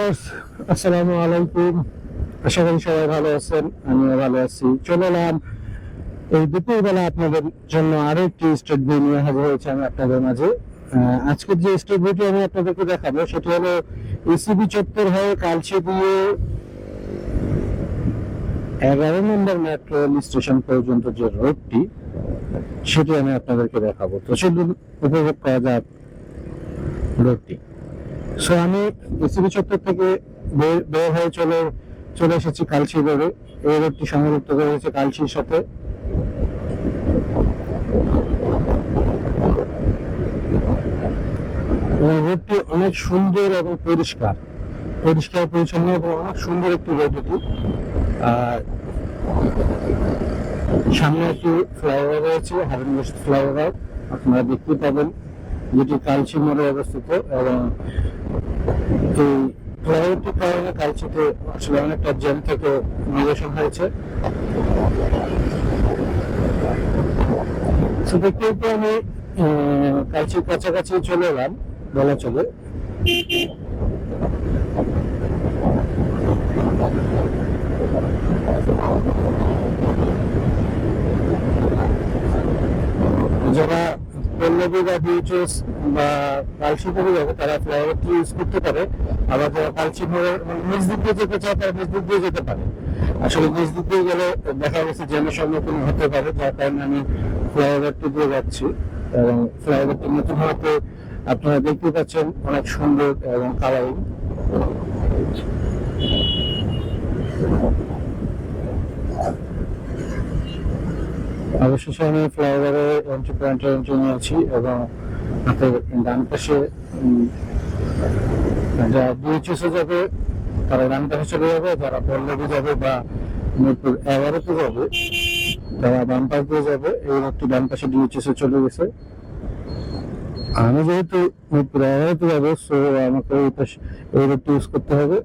Viewers, আসসালামু আলাইকুম। আশা করি সবাই ভালো আছেন, আমিও ভালো আছি। চলে এলাম এই দুপুরবেলা আপনাদের জন্য আরো একটি স্টেট বই নিয়ে হাজির হয়েছে আমি আপনাদের মাঝে। আজকের যে স্টেট বইটি আমি আপনাদেরকে দেখাবো সেটি হলো ইসিবি চত্বর হয়ে কালচি দিয়ে 11 নম্বর মেট্রো রেল স্টেশন পর্যন্ত যে রোডটি, সেটি আমি আপনাদেরকে দেখাবো। তো সেদিন উপভোগ করা যাক রোডটি। সো আমি ইসিবি চত্বর থেকে বের হয়ে চলে এসেছি কালচি রোডে। এই রোডটি সংযুক্ত করা হয়েছে কালচির সাথে। রোডটি অনেক সুন্দর এবং পরিষ্কার পরিচ্ছন্ন এবং অনেক সুন্দর একটি রোড এটি। আর সামনে একটি ফ্লাইওভার রয়েছে, হারুন রশিদ ফ্লাইওভার, আপনারা দেখতে পাবেন, যেটি কালচি মোড়ে অবস্থিত। এবং এই ফ্লাইওভারটির কারণে কালচিতে আসলে অনেকটা জ্যাম থেকে নিরসন হয়েছে। দেখতে আমি কালচির কাছাকাছি চলে এলাম বলা চলে। যারা পল্লবী বা বিএচএস বা কালচি মোড়ে যাবে তারা ফ্লাইওভারটি ইউজ করতে পারে। আবার যারা কালচি মোড়ে নিচ দিক দিয়ে যেতে চায় তারা নিচ দিক দিয়ে যেতে পারে। আসলে নিচ দিক দিয়ে গেলে দেখা গেছে জ্যামের সম্মুখীন হতে পারে, যার কারণে আমি ফ্লাইওভারটি দিয়ে যাচ্ছি। এবং ফ্লাইওভারটি নতুন হতে আপনারা দেখতে পাচ্ছেন অনেক সুন্দর এবং কালারিং। অবশেষে আমি ফ্লাইওভারে এন্ট্রি পয়েন্টে এন্ট্রি নিয়েছি এবং ডান পাশে যারা বিএচএসে যাবে তারা ডান পাশে চলে যাবে, যারা পল্লবী যাবে বা মিরপুর 11-তে যাবে তারা বাম পাশ দিয়ে যাবে। এই রোডটি ডান পাশে ডিএচএসে চলে গেছে। আমি যেহেতু মিরপুর 11-তে যাবো, সো আমাকে এই রোডটি ইউজ করতে হবে।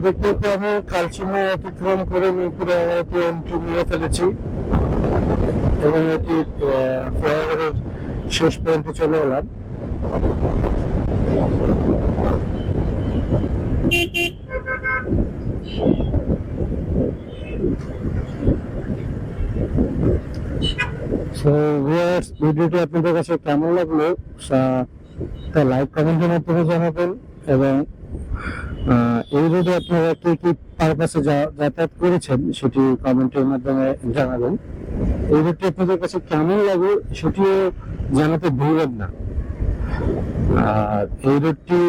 দেখতে আমি কালচি মোড় অতিক্রম করে মিরপুর 11-তে এন্ট্রি নিয়ে ফেলেছি এবং এটি ফ্লাইওভারের শেষ পয়েন্টে চলে এলাম। ভিডিওটি আপনাদের কাছে কেমন লাগলো তা লাইক কমেন্টের মাধ্যমে জানাবেন। এবং এই রোডে আপনারা কি কি পারপাসে যাতায়াত করেছেন সেটি কমেন্টের মাধ্যমে জানাবেন। এই রোডটি আপনাদের কাছে কেমন লাগে সেটিও জানাতে ভুলবেন না। আর এই রোডটি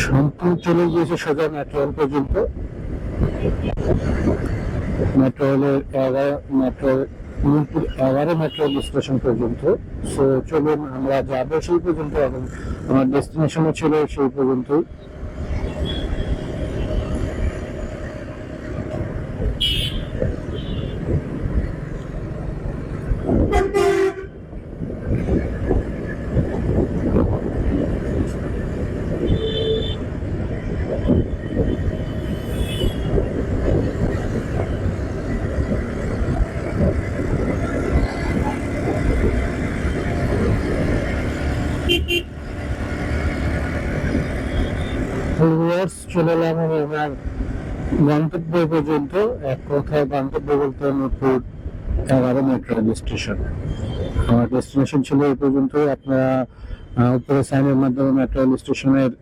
সম্পূর্ণ চলে গিয়েছে সোজা মেট্রো রেল পর্যন্ত। মেট্রো রেলের মিরপুর 11 মেট্রো রেল স্টেশন পর্যন্ত। সো চলুন আমরা যাবো সেই পর্যন্ত এবং আমার ডেস্টিনেশনও ছিল সেই পর্যন্তই। চলে এলাম আমি আমার গন্তব্য পর্যন্ত। এক কথায় গন্তব্য বলতে মিরপুর 11 মেট্রো রেল স্টেশন। আমার ডেস্টিনেশন ছিল এই পর্যন্ত। আপনারা উপরে সাইনের মাধ্যমে মেট্রো রেল স্টেশনের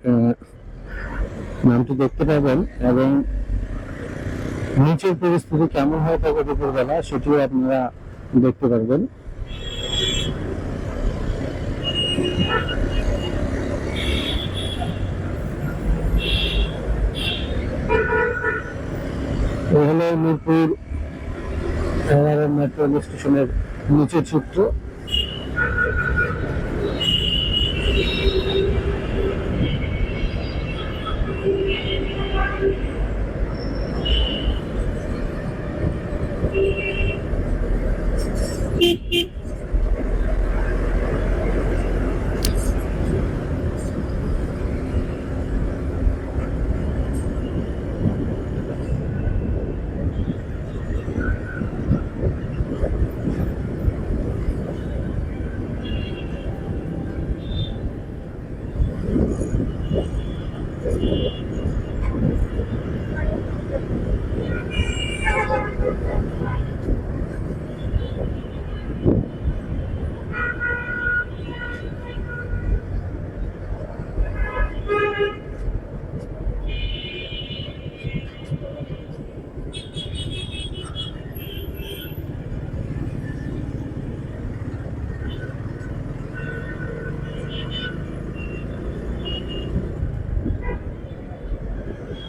নামটি দেখতে পাবেন এবং নিচের পরিস্থিতি কেমন হয়ে থাকে দুপুরবেলা সেটিও আপনারা দেখতে পারবেন। এই হলো মিরপুর 11 মেট্রো রেল স্টেশনের নিচের চিত্র।